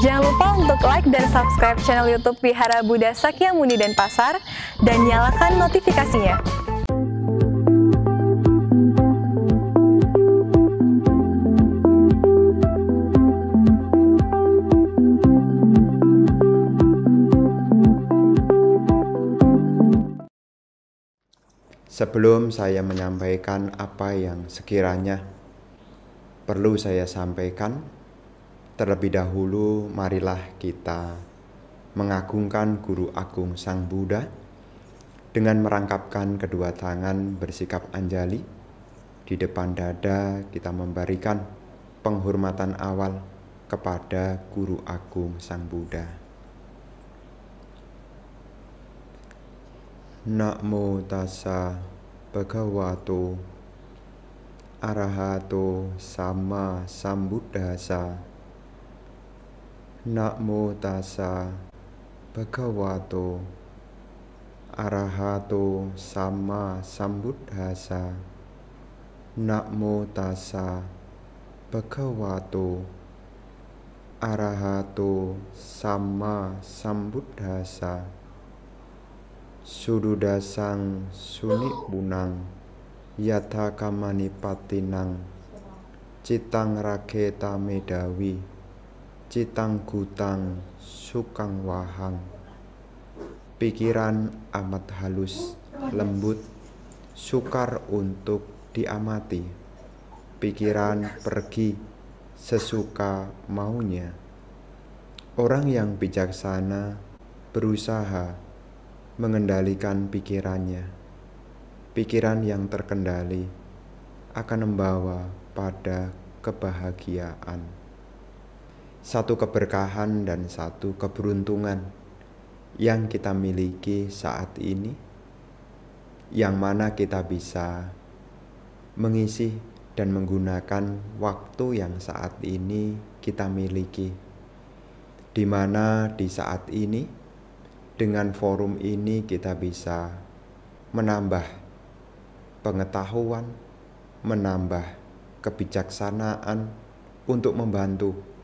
Jangan lupa untuk like dan subscribe channel YouTube Wihara Buddha Sakyamuni Denpasar dan nyalakan notifikasinya. Sebelum saya menyampaikan apa yang sekiranya perlu saya sampaikan, terlebih dahulu marilah kita mengagungkan Guru Agung Sang Buddha dengan merangkapkan kedua tangan bersikap anjali. Di depan dada kita memberikan penghormatan awal kepada Guru Agung Sang Buddha. Namo tassa bhagavato arahato sama sambuddhassa. Namo tassa bhagavato arahato sama sambuddhassa. Namo tassa bhagavato arahato sama sambuddhassa. Sududasang sunibunang yatha kamanipatinang citang raketa medawi citang gutang sukang wahang. Pikiran amat halus, lembut, sukar untuk diamati. Pikiran pergi sesuka maunya. Orang yang bijaksana berusaha mengendalikan pikirannya. Pikiran yang terkendali akan membawa pada kebahagiaan. Satu keberkahan dan satu keberuntungan yang kita miliki saat ini, yang mana kita bisa mengisi dan menggunakan waktu yang saat ini kita miliki, di mana di saat ini dengan forum ini kita bisa menambah pengetahuan, menambah kebijaksanaan untuk membantu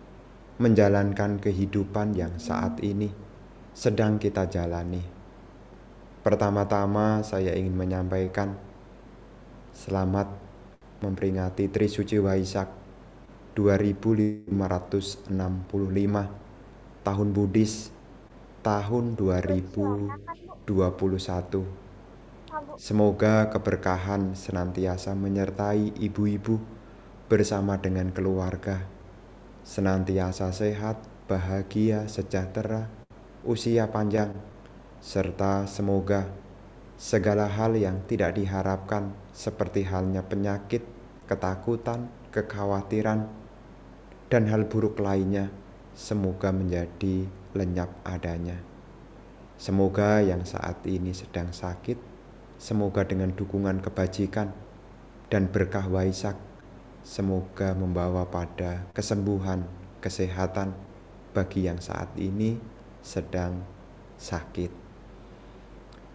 menjalankan kehidupan yang saat ini sedang kita jalani. Pertama-tama saya ingin menyampaikan selamat memperingati Trisuci Waisak 2565 tahun Buddhis tahun 2021. Semoga keberkahan senantiasa menyertai ibu-ibu bersama dengan keluarga, senantiasa sehat, bahagia, sejahtera, usia panjang, serta semoga segala hal yang tidak diharapkan seperti halnya penyakit, ketakutan, kekhawatiran, dan hal buruk lainnya semoga menjadi lenyap adanya. Semoga yang saat ini sedang sakit, semoga dengan dukungan kebajikan dan berkah Waisak, semoga membawa pada kesembuhan, kesehatan bagi yang saat ini sedang sakit.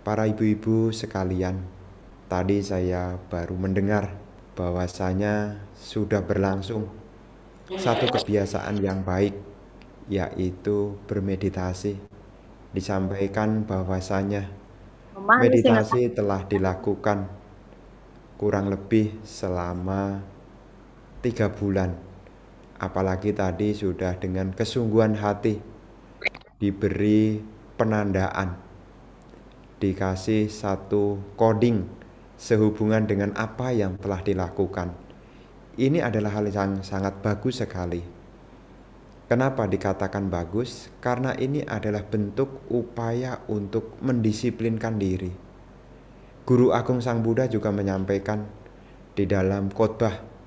Para ibu-ibu sekalian, tadi saya baru mendengar bahwasanya sudah berlangsung satu kebiasaan yang baik, yaitu bermeditasi. Disampaikan bahwasanya meditasi telah dilakukan kurang lebih selama 3 bulan. Apalagi tadi sudah dengan kesungguhan hati diberi penandaan, dikasih satu coding sehubungan dengan apa yang telah dilakukan. Ini adalah hal yang sangat bagus sekali. Kenapa dikatakan bagus? Karena ini adalah bentuk upaya untuk mendisiplinkan diri. Guru Agung Sang Buddha juga menyampaikan di dalam khotbah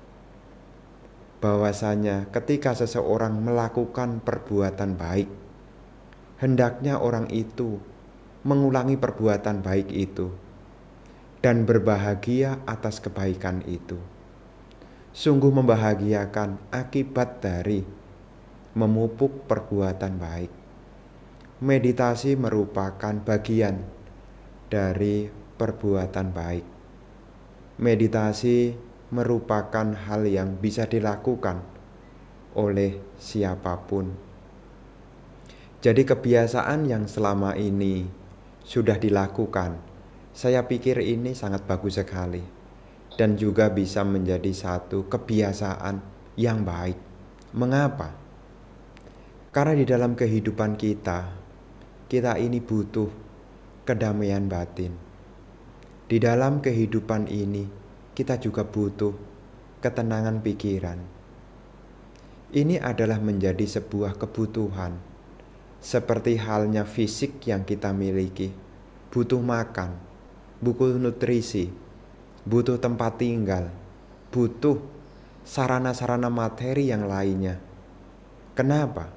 bahwasanya ketika seseorang melakukan perbuatan baik, hendaknya orang itu mengulangi perbuatan baik itu dan berbahagia atas kebaikan itu. Sungguh membahagiakan akibat dari memupuk perbuatan baik. Meditasi merupakan bagian dari perbuatan baik. Meditasi merupakan hal yang bisa dilakukan oleh siapapun, Jadi kebiasaan yang selama ini sudah dilakukan, saya pikir ini sangat bagus sekali dan juga bisa menjadi satu kebiasaan yang baik. Mengapa? Karena di dalam kehidupan kita ini butuh kedamaian batin. Di dalam kehidupan ini, kita juga butuh ketenangan pikiran. Ini adalah menjadi sebuah kebutuhan, seperti halnya fisik yang kita miliki. Butuh makan, butuh nutrisi, butuh tempat tinggal, butuh sarana-sarana materi yang lainnya. Kenapa?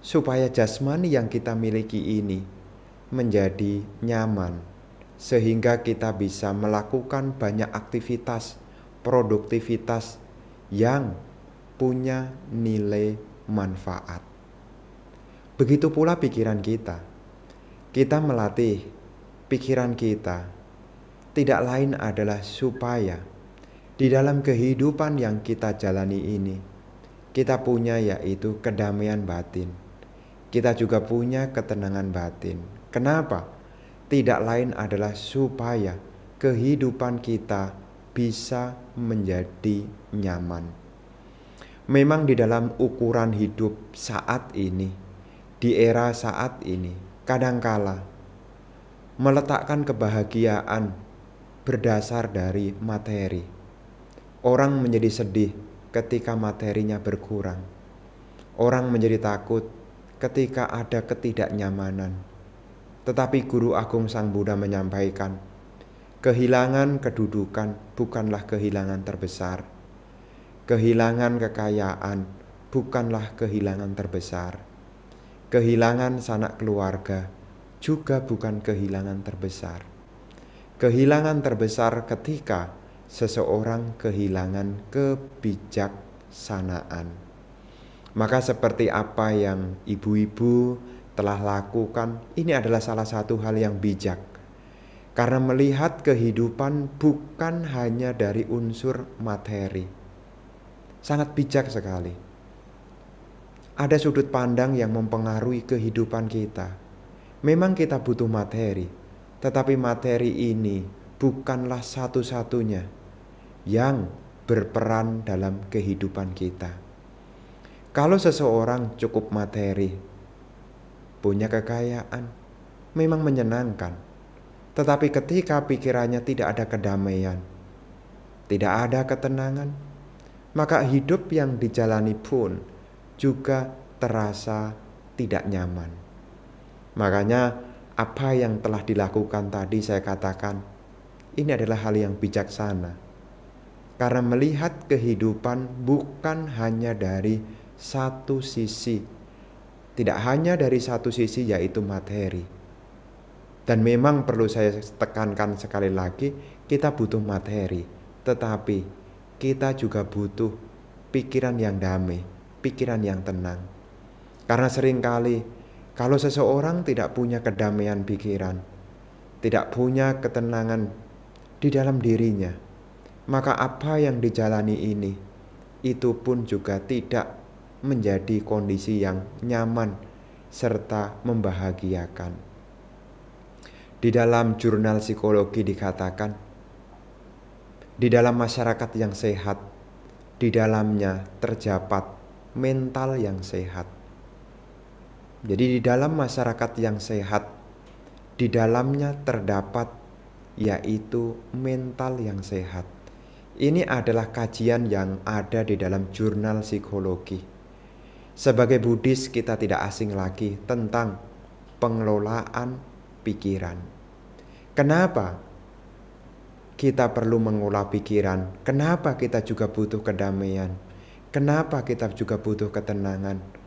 Supaya jasmani yang kita miliki ini menjadi nyaman, sehingga kita bisa melakukan banyak aktivitas, produktivitas yang punya nilai manfaat. Begitu pula pikiran kita. Kita melatih pikiran kita tidak lain adalah supaya di dalam kehidupan yang kita jalani ini, kita punya yaitu kedamaian batin. Kita juga punya ketenangan batin. Kenapa? Tidak lain adalah supaya kehidupan kita bisa menjadi nyaman. Memang di dalam ukuran hidup saat ini, di era saat ini, kadangkala meletakkan kebahagiaan berdasar dari materi. Orang menjadi sedih ketika materinya berkurang. Orang menjadi takut ketika ada ketidaknyamanan. Tetapi Guru Agung Sang Buddha menyampaikan, kehilangan kedudukan bukanlah kehilangan terbesar. Kehilangan kekayaan bukanlah kehilangan terbesar. Kehilangan sanak keluarga juga bukan kehilangan terbesar. Kehilangan terbesar ketika seseorang kehilangan kebijaksanaan. Maka seperti apa yang ibu-ibu telah lakukan, ini adalah salah satu hal yang bijak. Karena melihat kehidupan bukan hanya dari unsur materi. Sangat bijak sekali. Ada sudut pandang yang mempengaruhi kehidupan kita. Memang kita butuh materi, tetapi materi ini bukanlah satu-satunya yang berperan dalam kehidupan kita. Kalau seseorang cukup materi, punya kekayaan, memang menyenangkan. Tetapi ketika pikirannya tidak ada kedamaian, tidak ada ketenangan, maka hidup yang dijalani pun juga terasa tidak nyaman. Makanya apa yang telah dilakukan tadi saya katakan, ini adalah hal yang bijaksana. Karena melihat kehidupan bukan hanya dari satu sisi. Tidak hanya dari satu sisi yaitu materi. Dan memang perlu saya tekankan sekali lagi, kita butuh materi. Tetapi kita juga butuh pikiran yang damai, pikiran yang tenang. Karena seringkali kalau seseorang tidak punya kedamaian pikiran, tidak punya ketenangan di dalam dirinya, maka apa yang dijalani ini, itu pun juga tidak menjadi kondisi yang nyaman serta membahagiakan. Di dalam jurnal psikologi dikatakan, di dalam masyarakat yang sehat, di dalamnya terdapat mental yang sehat. Jadi di dalam masyarakat yang sehat, di dalamnya terdapat yaitu mental yang sehat. Ini adalah kajian yang ada di dalam jurnal psikologi. Sebagai Buddhis kita tidak asing lagi tentang pengelolaan pikiran. Kenapa kita perlu mengolah pikiran? Kenapa kita juga butuh kedamaian? Kenapa kita juga butuh ketenangan?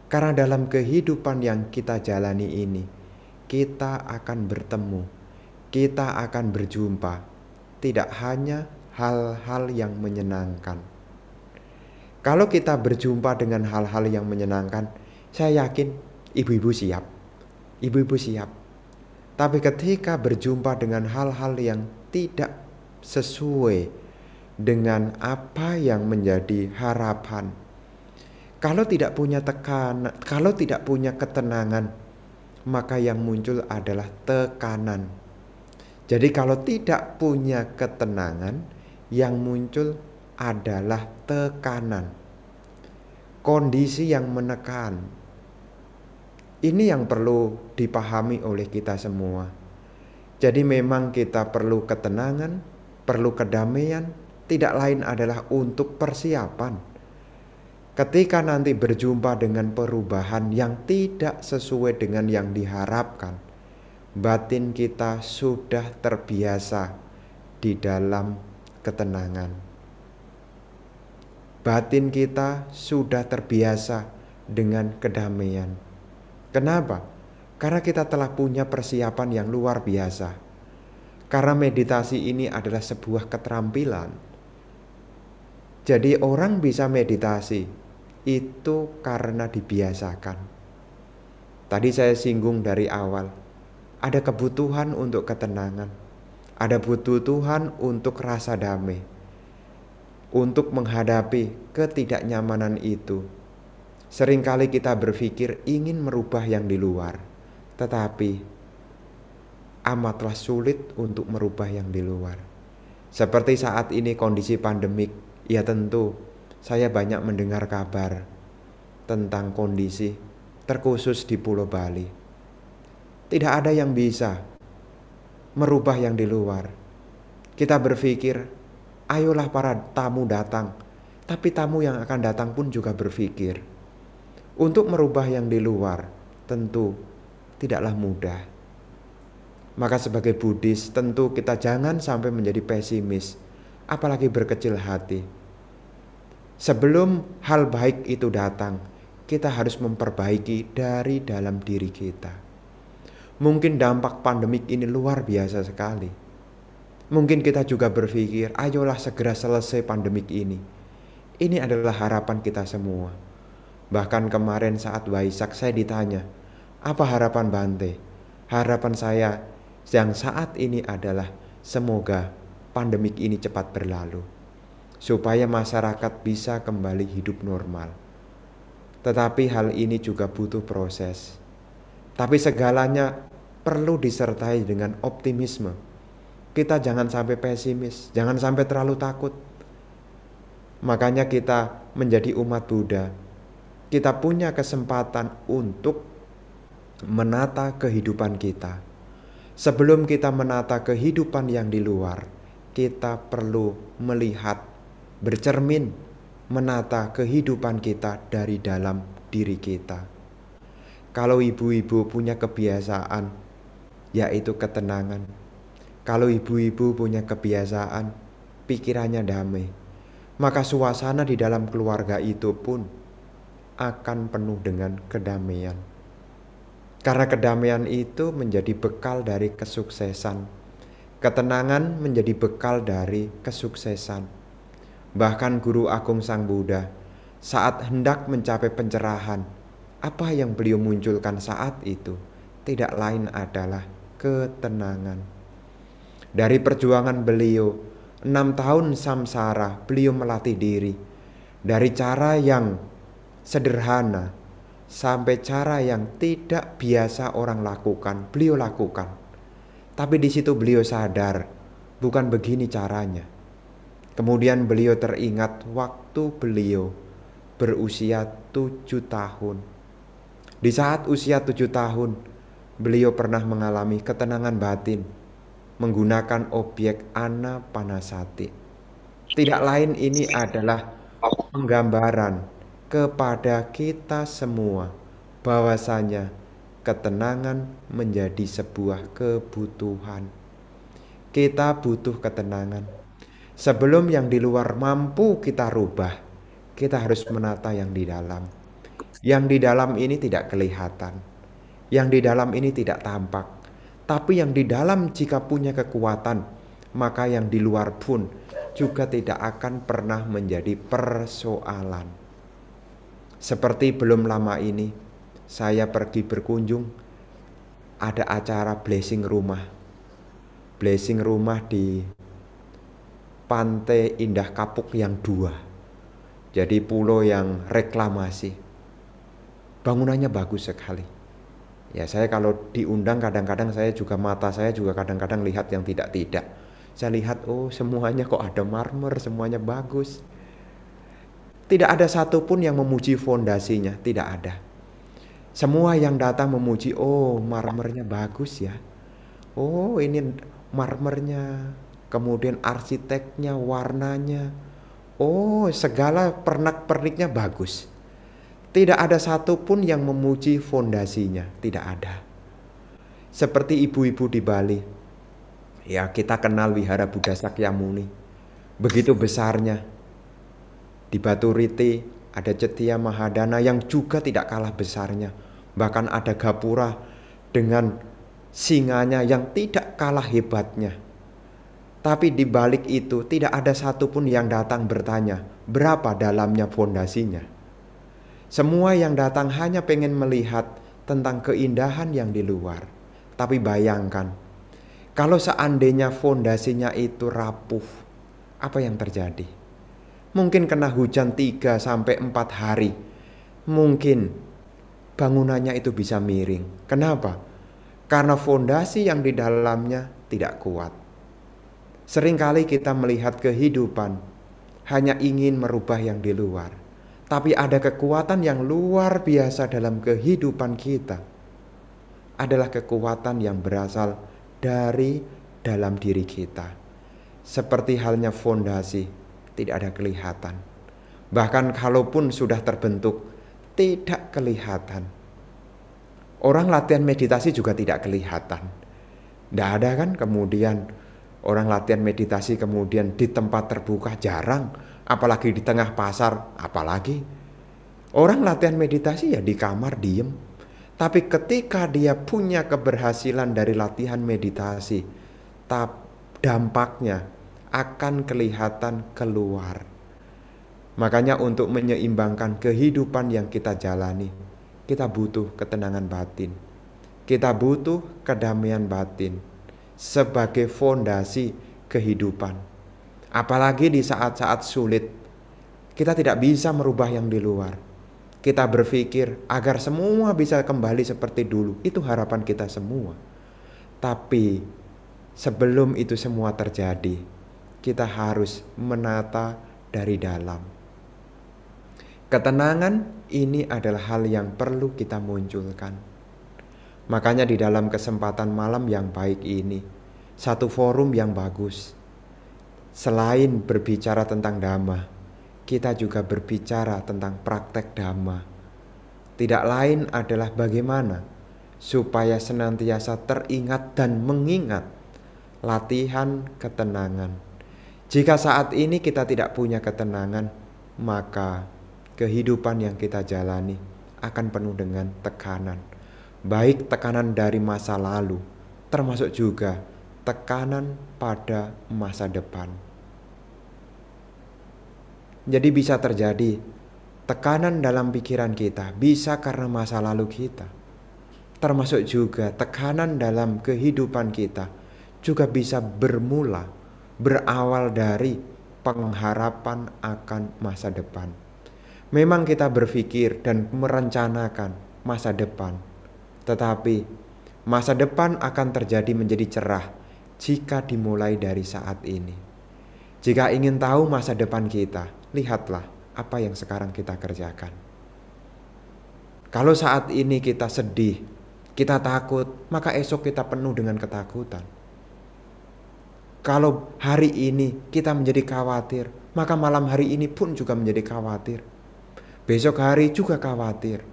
Karena dalam kehidupan yang kita jalani ini, kita akan bertemu, kita akan berjumpa, tidak hanya hal-hal yang menyenangkan. Kalau kita berjumpa dengan hal-hal yang menyenangkan, saya yakin ibu-ibu siap. Ibu-ibu siap. Tapi ketika berjumpa dengan hal-hal yang tidak sesuai dengan apa yang menjadi harapan, Kalau tidak punya tekanan, kalau tidak punya ketenangan, maka yang muncul adalah tekanan. Jadi kalau tidak punya ketenangan, yang muncul adalah tekanan. Kondisi yang menekan. Ini yang perlu dipahami oleh kita semua. Jadi memang kita perlu ketenangan, perlu kedamaian, tidak lain adalah untuk persiapan. Ketika nanti berjumpa dengan perubahan yang tidak sesuai dengan yang diharapkan, batin kita sudah terbiasa di dalam ketenangan. Batin kita sudah terbiasa dengan kedamaian. Kenapa? Karena kita telah punya persiapan yang luar biasa. Karena meditasi ini adalah sebuah keterampilan. Jadi orang bisa meditasi itu karena dibiasakan. Tadi saya singgung dari awal, ada kebutuhan untuk ketenangan, ada kebutuhan untuk rasa damai, untuk menghadapi ketidaknyamanan itu. Seringkali kita berpikir ingin merubah yang di luar, tetapi amatlah sulit untuk merubah yang di luar. Seperti saat ini kondisi pandemik, ya tentu saya banyak mendengar kabar tentang kondisi terkhusus di Pulau Bali. Tidak ada yang bisa merubah yang di luar. Kita berpikir, ayolah para tamu datang. Tapi tamu yang akan datang pun juga berpikir, untuk merubah yang di luar tentu tidaklah mudah. Maka sebagai Buddhis tentu kita jangan sampai menjadi pesimis, apalagi berkecil hati. Sebelum hal baik itu datang, kita harus memperbaiki dari dalam diri kita. Mungkin dampak pandemik ini luar biasa sekali. Mungkin kita juga berpikir, ayolah segera selesai pandemik ini. Ini adalah harapan kita semua. Bahkan kemarin saat Waisak saya ditanya, apa harapan Bante? Harapan saya yang saat ini adalah semoga pandemik ini cepat berlalu, supaya masyarakat bisa kembali hidup normal. Tetapi hal ini juga butuh proses. Tapi segalanya perlu disertai dengan optimisme. Kita jangan sampai pesimis, jangan sampai terlalu takut. Makanya kita menjadi umat Buddha, kita punya kesempatan untuk menata kehidupan kita. Sebelum kita menata kehidupan yang di luar, kita perlu melihat, bercermin, menata kehidupan kita dari dalam diri kita. Kalau ibu-ibu punya kebiasaan, yaitu ketenangan. Kalau ibu-ibu punya kebiasaan, pikirannya damai, maka suasana di dalam keluarga itu pun akan penuh dengan kedamaian. Karena kedamaian itu menjadi bekal dari kesuksesan. Ketenangan menjadi bekal dari kesuksesan. Bahkan Guru Agung Sang Buddha saat hendak mencapai pencerahan, apa yang beliau munculkan saat itu tidak lain adalah ketenangan. Dari perjuangan beliau 6 tahun samsara, beliau melatih diri dari cara yang sederhana sampai cara yang tidak biasa orang lakukan, beliau lakukan. Tapi di situ beliau sadar, bukan begini caranya. Kemudian beliau teringat waktu beliau berusia 7 tahun. Di saat usia 7 tahun, beliau pernah mengalami ketenangan batin menggunakan objek anapanasati. Tidak lain ini adalah penggambaran kepada kita semua bahwasanya ketenangan menjadi sebuah kebutuhan. Kita butuh ketenangan. Sebelum yang di luar mampu kita rubah, kita harus menata yang di dalam. Yang di dalam ini tidak kelihatan, yang di dalam ini tidak tampak. Tapi yang di dalam jika punya kekuatan, maka yang di luar pun juga tidak akan pernah menjadi persoalan. Seperti belum lama ini, saya pergi berkunjung, ada acara blessing rumah. Blessing rumah di Pantai Indah Kapuk yang 2. Jadi pulau yang reklamasi. Bangunannya bagus sekali. Ya, saya kalau diundang kadang-kadang mata saya juga kadang-kadang lihat yang tidak-tidak. Saya lihat, oh semuanya kok ada marmer, semuanya bagus. Tidak ada satupun yang memuji fondasinya, tidak ada. Semua yang datang memuji, oh marmernya bagus ya. Oh ini marmernya, kemudian arsiteknya, warnanya. Oh segala pernak-perniknya bagus. Tidak ada satupun yang memuji fondasinya, tidak ada. Seperti ibu-ibu di Bali. Ya kita kenal Wihara Buddha Sakyamuni. Begitu besarnya. Di Batu Riti ada Cetia Mahadana yang juga tidak kalah besarnya. Bahkan ada Gapura dengan singanya yang tidak kalah hebatnya. Tapi di balik itu tidak ada satupun yang datang bertanya berapa dalamnya fondasinya. Semua yang datang hanya pengen melihat tentang keindahan yang di luar. Tapi bayangkan, kalau seandainya fondasinya itu rapuh, apa yang terjadi? Mungkin kena hujan 3-4 hari. Mungkin bangunannya itu bisa miring. Kenapa? Karena fondasi yang di dalamnya tidak kuat. Seringkali kita melihat kehidupan hanya ingin merubah yang di luar. Tapi ada kekuatan yang luar biasa dalam kehidupan kita. Adalah kekuatan yang berasal dari dalam diri kita. Seperti halnya fondasi. Tidak ada kelihatan. Bahkan kalaupun sudah terbentuk, tidak kelihatan. Orang latihan meditasi juga tidak kelihatan. Tidak ada kan kemudian orang latihan meditasi kemudian di tempat terbuka, jarang. Apalagi di tengah pasar, apalagi. Orang latihan meditasi ya di kamar diem. Tapi ketika dia punya keberhasilan dari latihan meditasi, dampaknya akan kelihatan keluar. Makanya untuk menyeimbangkan kehidupan yang kita jalani, kita butuh ketenangan batin. Kita butuh kedamaian batin sebagai fondasi kehidupan. Apalagi di saat-saat sulit, kita tidak bisa merubah yang di luar. Kita berpikir agar semua bisa kembali seperti dulu. Itu harapan kita semua. Tapi sebelum itu semua terjadi, kita harus menata dari dalam. Ketenangan ini adalah hal yang perlu kita munculkan. Makanya di dalam kesempatan malam yang baik ini, satu forum yang bagus. Selain berbicara tentang Dhamma, kita juga berbicara tentang praktek Dhamma. Tidak lain adalah bagaimana supaya senantiasa teringat dan mengingat latihan ketenangan. Jika saat ini kita tidak punya ketenangan, maka kehidupan yang kita jalani akan penuh dengan tekanan. Baik tekanan dari masa lalu, termasuk juga tekanan pada masa depan. Jadi bisa terjadi tekanan dalam pikiran kita, bisa karena masa lalu kita. Termasuk juga tekanan dalam kehidupan kita, juga bisa berawal dari pengharapan akan masa depan. Memang kita berpikir dan merencanakan masa depan, tetapi masa depan akan terjadi menjadi cerah jika dimulai dari saat ini. Jika ingin tahu masa depan kita, lihatlah apa yang sekarang kita kerjakan. Kalau saat ini kita sedih, kita takut, maka esok kita penuh dengan ketakutan. Kalau hari ini kita menjadi khawatir, maka malam hari ini pun juga menjadi khawatir. Besok hari juga khawatir.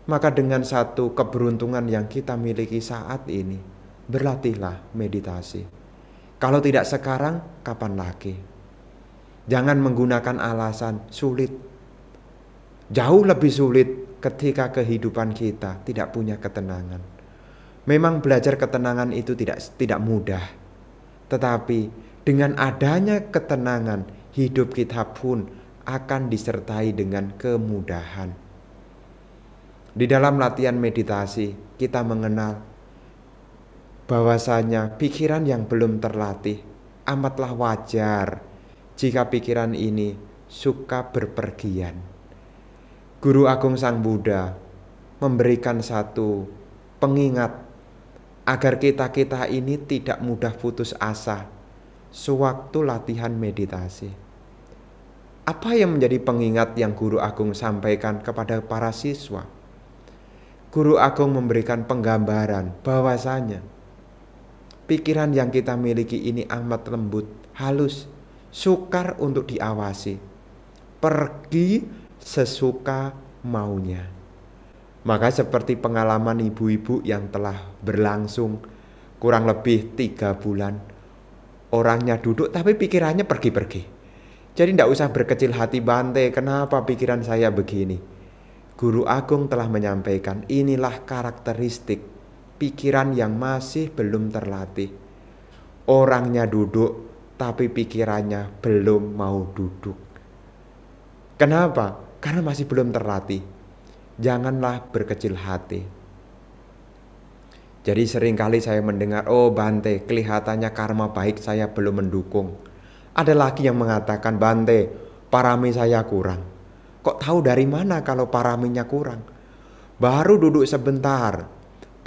Maka dengan satu keberuntungan yang kita miliki saat ini, berlatihlah meditasi. Kalau tidak sekarang, kapan lagi? Jangan menggunakan alasan sulit. Jauh lebih sulit ketika kehidupan kita tidak punya ketenangan. Memang belajar ketenangan itu tidak mudah. Tetapi dengan adanya ketenangan, hidup kita pun akan disertai dengan kemudahan. Di dalam latihan meditasi, kita mengenal bahwasanya pikiran yang belum terlatih amatlah wajar jika pikiran ini suka berpergian. Guru Agung Sang Buddha memberikan satu pengingat agar kita ini tidak mudah putus asa sewaktu latihan meditasi. Apa yang menjadi pengingat yang Guru Agung sampaikan kepada para siswa? Guru Agung memberikan penggambaran bahwasanya pikiran yang kita miliki ini amat lembut, halus, sukar untuk diawasi, pergi sesuka maunya. Maka seperti pengalaman ibu-ibu yang telah berlangsung kurang lebih 3 bulan, orangnya duduk tapi pikirannya pergi-pergi. Jadi tidak usah berkecil hati, Bante, kenapa pikiran saya begini? Guru Agung telah menyampaikan inilah karakteristik pikiran yang masih belum terlatih. Orangnya duduk tapi pikirannya belum mau duduk. Kenapa? Karena masih belum terlatih. Janganlah berkecil hati. Jadi seringkali saya mendengar, oh Bante, kelihatannya karma baik saya belum mendukung. Ada lagi yang mengatakan, Bante, parami saya kurang. Kok tahu dari mana kalau paraminya kurang? Baru duduk sebentar,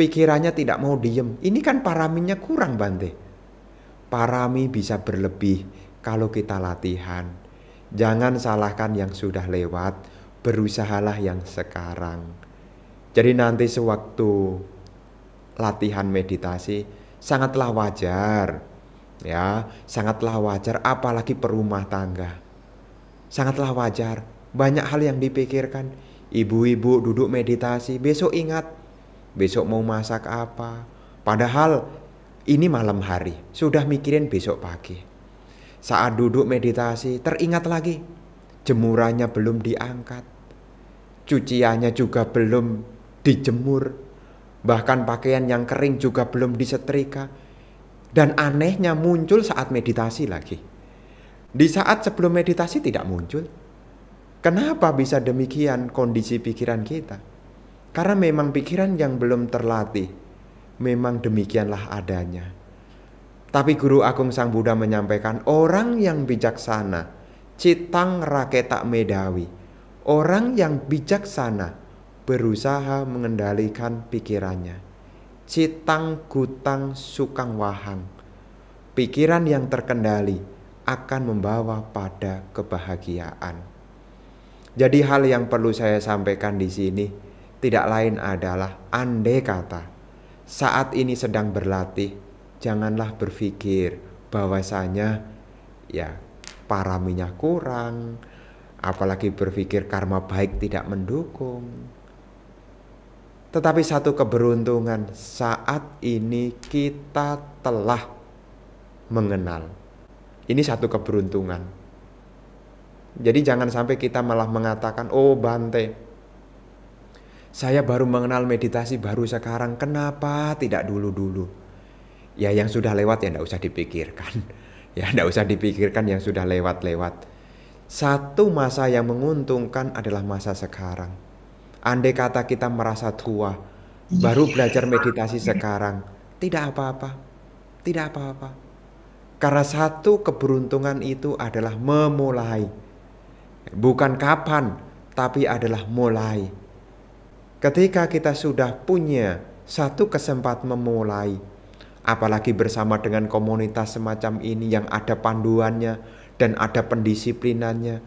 pikirannya tidak mau diem. Ini kan paraminya kurang, Bante. Parami bisa berlebih kalau kita latihan. Jangan salahkan yang sudah lewat, berusahalah yang sekarang. Jadi nanti sewaktu latihan meditasi sangatlah wajar, ya, sangatlah wajar, apalagi perumah tangga. Sangatlah wajar, banyak hal yang dipikirkan. Ibu-ibu duduk meditasi, besok ingat, besok mau masak apa. Padahal ini malam hari, sudah mikirin besok pagi. Saat duduk meditasi, teringat lagi, jemurannya belum diangkat. Cuciannya juga belum dijemur. Bahkan pakaian yang kering juga belum disetrika. Dan anehnya muncul saat meditasi lagi. Di saat sebelum meditasi tidak muncul. Kenapa bisa demikian kondisi pikiran kita? Karena memang pikiran yang belum terlatih. Memang demikianlah adanya. Tapi Guru Agung Sang Buddha menyampaikan, orang yang bijaksana, citang raketa medawi. Orang yang bijaksana berusaha mengendalikan pikirannya. Citang gutang sukang wahang. Pikiran yang terkendali akan membawa pada kebahagiaan. Jadi hal yang perlu saya sampaikan di sini tidak lain adalah andai kata saat ini sedang berlatih, janganlah berpikir bahwasanya ya paraminya kurang, apalagi berpikir karma baik tidak mendukung. Tetapi satu keberuntungan saat ini kita telah mengenal. Ini satu keberuntungan. Jadi jangan sampai kita malah mengatakan, oh Bante, saya baru mengenal meditasi baru sekarang, kenapa tidak dulu-dulu? Ya yang sudah lewat ya tidak usah dipikirkan. Ya tidak usah dipikirkan yang sudah lewat-lewat. Satu masa yang menguntungkan adalah masa sekarang. Andai kata kita merasa tua, baru belajar meditasi sekarang, tidak apa-apa. Tidak apa-apa. Karena satu keberuntungan itu adalah memulai. Bukan kapan, tapi adalah mulai. Ketika kita sudah punya satu kesempatan memulai, apalagi bersama dengan komunitas semacam ini yang ada panduannya dan ada pendisiplinannya,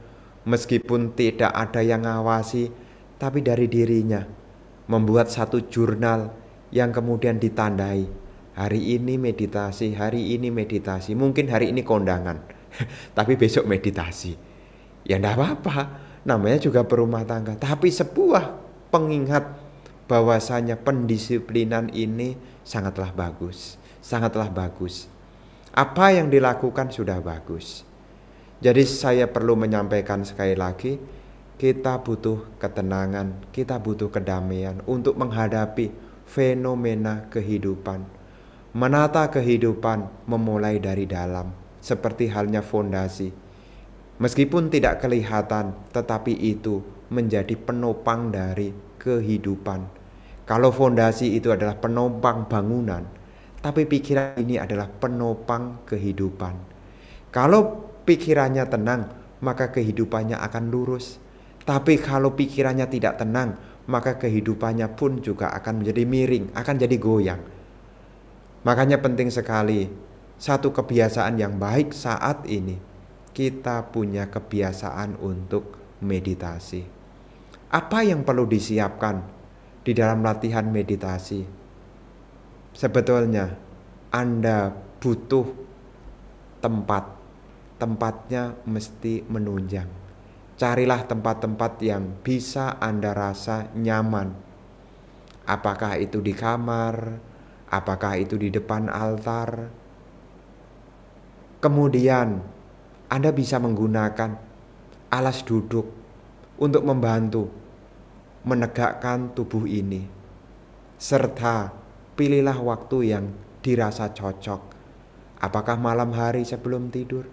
meskipun tidak ada yang ngawasi, tapi dari dirinya membuat satu jurnal yang kemudian ditandai. Hari ini meditasi, hari ini meditasi. Mungkin hari ini kondangan, tapi besok meditasi. Ya enggak apa-apa, namanya juga berumah tangga. Tapi sebuah pengingat bahwasanya pendisiplinan ini sangatlah bagus. Sangatlah bagus. Apa yang dilakukan sudah bagus. Jadi saya perlu menyampaikan sekali lagi, kita butuh ketenangan, kita butuh kedamaian untuk menghadapi fenomena kehidupan. Menata kehidupan memulai dari dalam, seperti halnya fondasi. Meskipun tidak kelihatan, tetapi itu menjadi penopang dari kehidupan. Kalau fondasi itu adalah penopang bangunan, tapi pikiran ini adalah penopang kehidupan. Kalau pikirannya tenang, maka kehidupannya akan lurus. Tapi kalau pikirannya tidak tenang, maka kehidupannya pun juga akan menjadi miring, akan jadi goyang. Makanya penting sekali, satu kebiasaan yang baik saat ini, kita punya kebiasaan untuk meditasi. Apa yang perlu disiapkan di dalam latihan meditasi? Sebetulnya Anda butuh tempat. Tempatnya mesti menunjang. Carilah tempat-tempat yang bisa Anda rasa nyaman. Apakah itu di kamar, apakah itu di depan altar. Kemudian Anda bisa menggunakan alas duduk untuk membantu menegakkan tubuh ini. Serta pilihlah waktu yang dirasa cocok. Apakah malam hari sebelum tidur,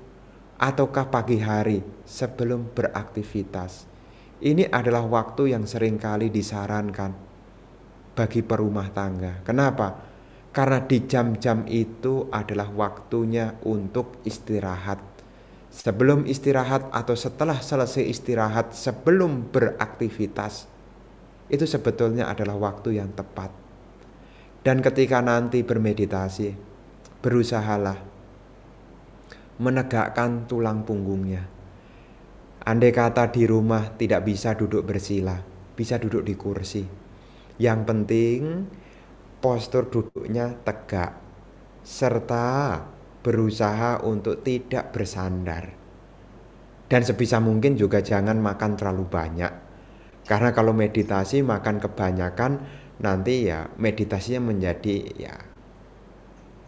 ataukah pagi hari sebelum beraktivitas. Ini adalah waktu yang seringkali disarankan bagi perumah tangga. Kenapa? Karena di jam-jam itu adalah waktunya untuk istirahat. Sebelum istirahat atau setelah selesai istirahat, sebelum beraktivitas, itu sebetulnya adalah waktu yang tepat. Dan ketika nanti bermeditasi, berusahalah menegakkan tulang punggungnya. Andai kata di rumah tidak bisa duduk bersila, bisa duduk di kursi. Yang penting postur duduknya tegak, serta berusaha untuk tidak bersandar. Dan sebisa mungkin juga jangan makan terlalu banyak. Karena kalau meditasi makan kebanyakan, nanti ya meditasinya menjadi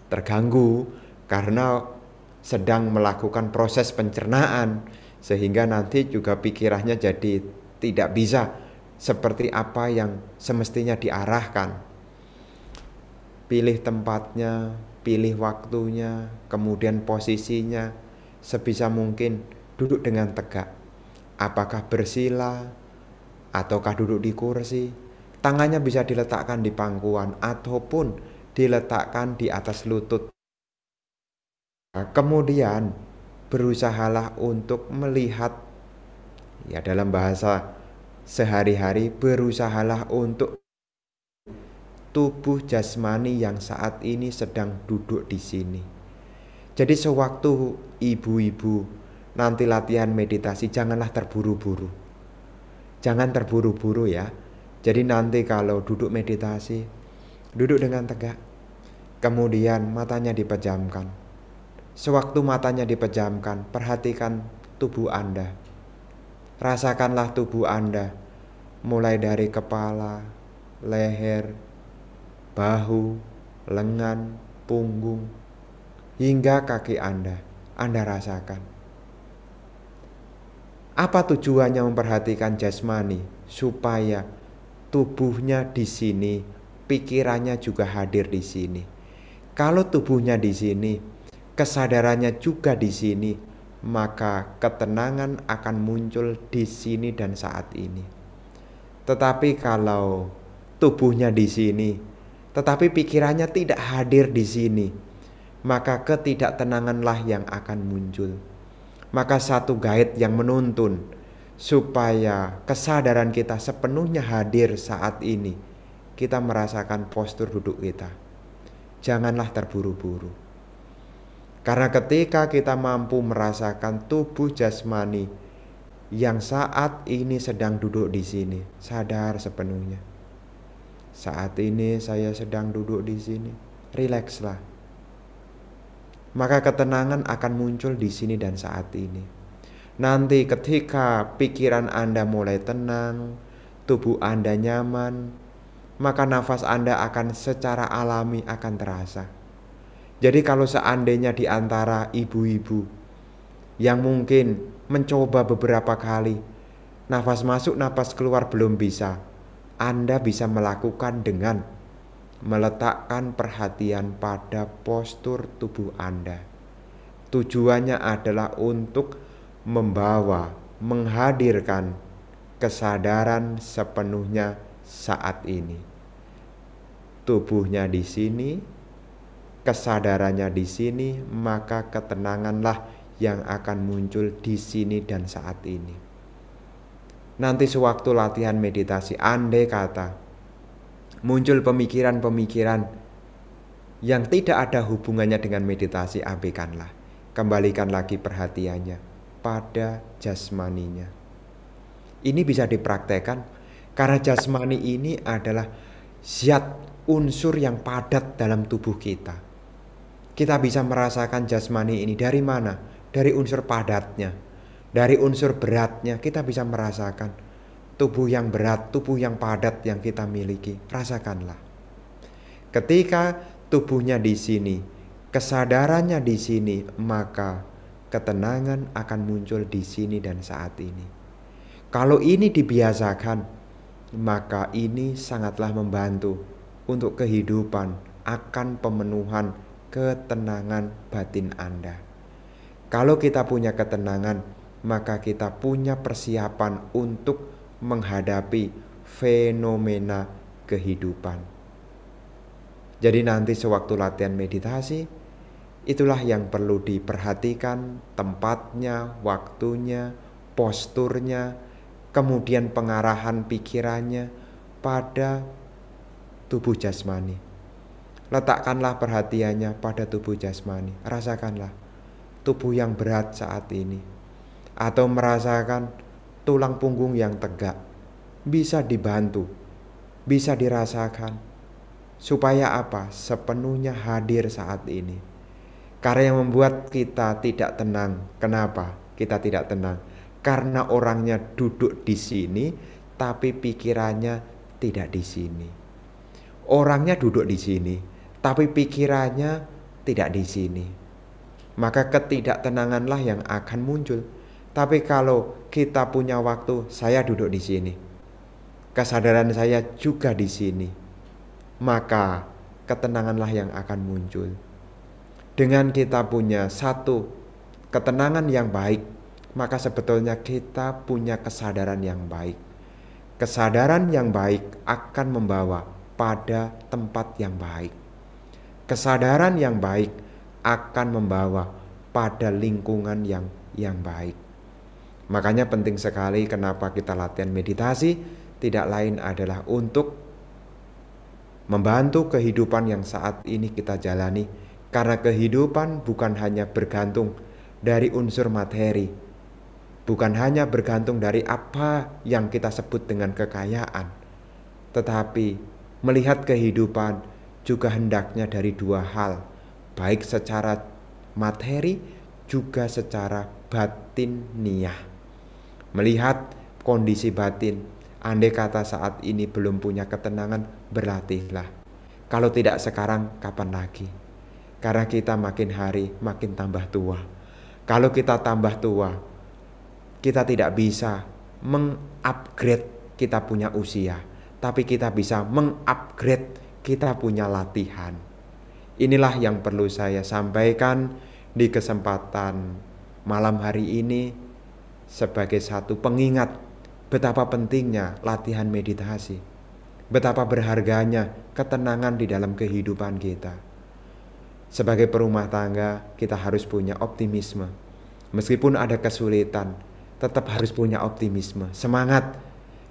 terganggu karena sedang melakukan proses pencernaan, sehingga nanti juga pikirannya jadi tidak bisa seperti apa yang semestinya diarahkan. Pilih tempatnya, pilih waktunya, kemudian posisinya, sebisa mungkin duduk dengan tegak. Apakah bersila ataukah duduk di kursi. Tangannya bisa diletakkan di pangkuan ataupun diletakkan di atas lutut. Kemudian berusahalah untuk melihat, dalam bahasa sehari-hari, berusahalah untuk tubuh jasmani yang saat ini sedang duduk di sini. Jadi sewaktu ibu-ibu nanti latihan meditasi, janganlah terburu-buru. Jangan terburu-buru ya. Jadi nanti kalau duduk meditasi, duduk dengan tegak. Kemudian matanya dipejamkan. Sewaktu matanya dipejamkan, perhatikan tubuh Anda. Rasakanlah tubuh Anda, mulai dari kepala, leher, bahu, lengan, punggung, hingga kaki Anda. Anda rasakan. Apa tujuannya memperhatikan jasmani? Supaya tubuhnya di sini, pikirannya juga hadir di sini. Kalau tubuhnya di sini, kesadarannya juga di sini, maka ketenangan akan muncul di sini dan saat ini. Tetapi kalau tubuhnya di sini, tetapi pikirannya tidak hadir di sini, maka ketidaktenanganlah yang akan muncul. Maka satu guide yang menuntun supaya kesadaran kita sepenuhnya hadir saat ini, kita merasakan postur duduk kita. Janganlah terburu-buru. Karena ketika kita mampu merasakan tubuh jasmani yang saat ini sedang duduk di sini, sadar sepenuhnya. Saat ini saya sedang duduk di sini, rilekslah. Maka ketenangan akan muncul di sini dan saat ini. Nanti ketika pikiran Anda mulai tenang, tubuh Anda nyaman, maka nafas Anda akan secara alami akan terasa. Jadi kalau seandainya di antara ibu-ibu yang mungkin mencoba beberapa kali, nafas masuk, nafas keluar belum bisa, Anda bisa melakukan dengan meletakkan perhatian pada postur tubuh Anda. Tujuannya adalah untuk membawa, menghadirkan kesadaran sepenuhnya saat ini. Tubuhnya di sini, kesadarannya di sini, maka ketenanganlah yang akan muncul di sini dan saat ini. Nanti sewaktu latihan meditasi, andai kata muncul pemikiran-pemikiran yang tidak ada hubungannya dengan meditasi, abaikanlah. Kembalikan lagi perhatiannya pada jasmaninya. Ini bisa dipraktekkan karena jasmani ini adalah zat unsur yang padat dalam tubuh kita. Kita bisa merasakan jasmani ini dari mana? Dari unsur padatnya, dari unsur beratnya. Kita bisa merasakan tubuh yang berat, tubuh yang padat yang kita miliki. Rasakanlah. Ketika tubuhnya di sini, kesadarannya di sini, maka ketenangan akan muncul di sini dan saat ini. Kalau ini dibiasakan, maka ini sangatlah membantu untuk kehidupan akan pemenuhan ketenangan batin Anda. Kalau kita punya ketenangan, maka kita punya persiapan untuk menghadapi fenomena kehidupan. Jadi nanti sewaktu latihan meditasi, itulah yang perlu diperhatikan, tempatnya, waktunya, posturnya, kemudian pengarahan pikirannya pada tubuh jasmani. Letakkanlah perhatiannya pada tubuh jasmani. Rasakanlah tubuh yang berat saat ini, atau merasakan tulang punggung yang tegak. Bisa dibantu, bisa dirasakan. Supaya apa? Sepenuhnya hadir saat ini. Karena yang membuat kita tidak tenang. Kenapa kita tidak tenang? Karena orangnya duduk di sini, tapi pikirannya tidak di sini. Orangnya duduk di sini, tapi pikirannya tidak di sini. Maka ketidaktenanganlah yang akan muncul. Tapi kalau kita punya waktu, saya duduk di sini, kesadaran saya juga di sini, maka ketenanganlah yang akan muncul. Dengan kita punya satu ketenangan yang baik, maka sebetulnya kita punya kesadaran yang baik. Kesadaran yang baik akan membawa pada tempat yang baik. Kesadaran yang baik akan membawa pada lingkungan yang baik. Makanya penting sekali kenapa kita latihan meditasi, tidak lain adalah untuk membantu kehidupan yang saat ini kita jalani. Karena kehidupan bukan hanya bergantung dari unsur materi, bukan hanya bergantung dari apa yang kita sebut dengan kekayaan, tetapi melihat kehidupan juga hendaknya dari dua hal, baik secara materi juga secara batiniah. Melihat kondisi batin, andai kata saat ini belum punya ketenangan, berlatihlah. Kalau tidak sekarang, kapan lagi? Karena kita makin hari makin tambah tua. Kalau kita tambah tua, kita tidak bisa mengupgrade kita punya usia, tapi kita bisa mengupgrade kita punya latihan. Inilah yang perlu saya sampaikan di kesempatan malam hari ini sebagai satu pengingat betapa pentingnya latihan meditasi, betapa berharganya ketenangan di dalam kehidupan kita. Sebagai perumah tangga, kita harus punya optimisme. Meskipun ada kesulitan, tetap harus punya optimisme, semangat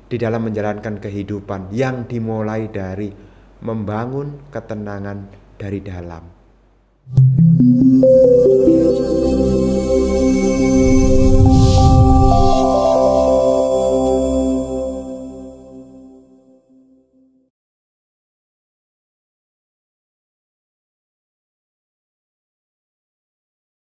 di dalam menjalankan kehidupan yang dimulai dari membangun ketenangan dari dalam.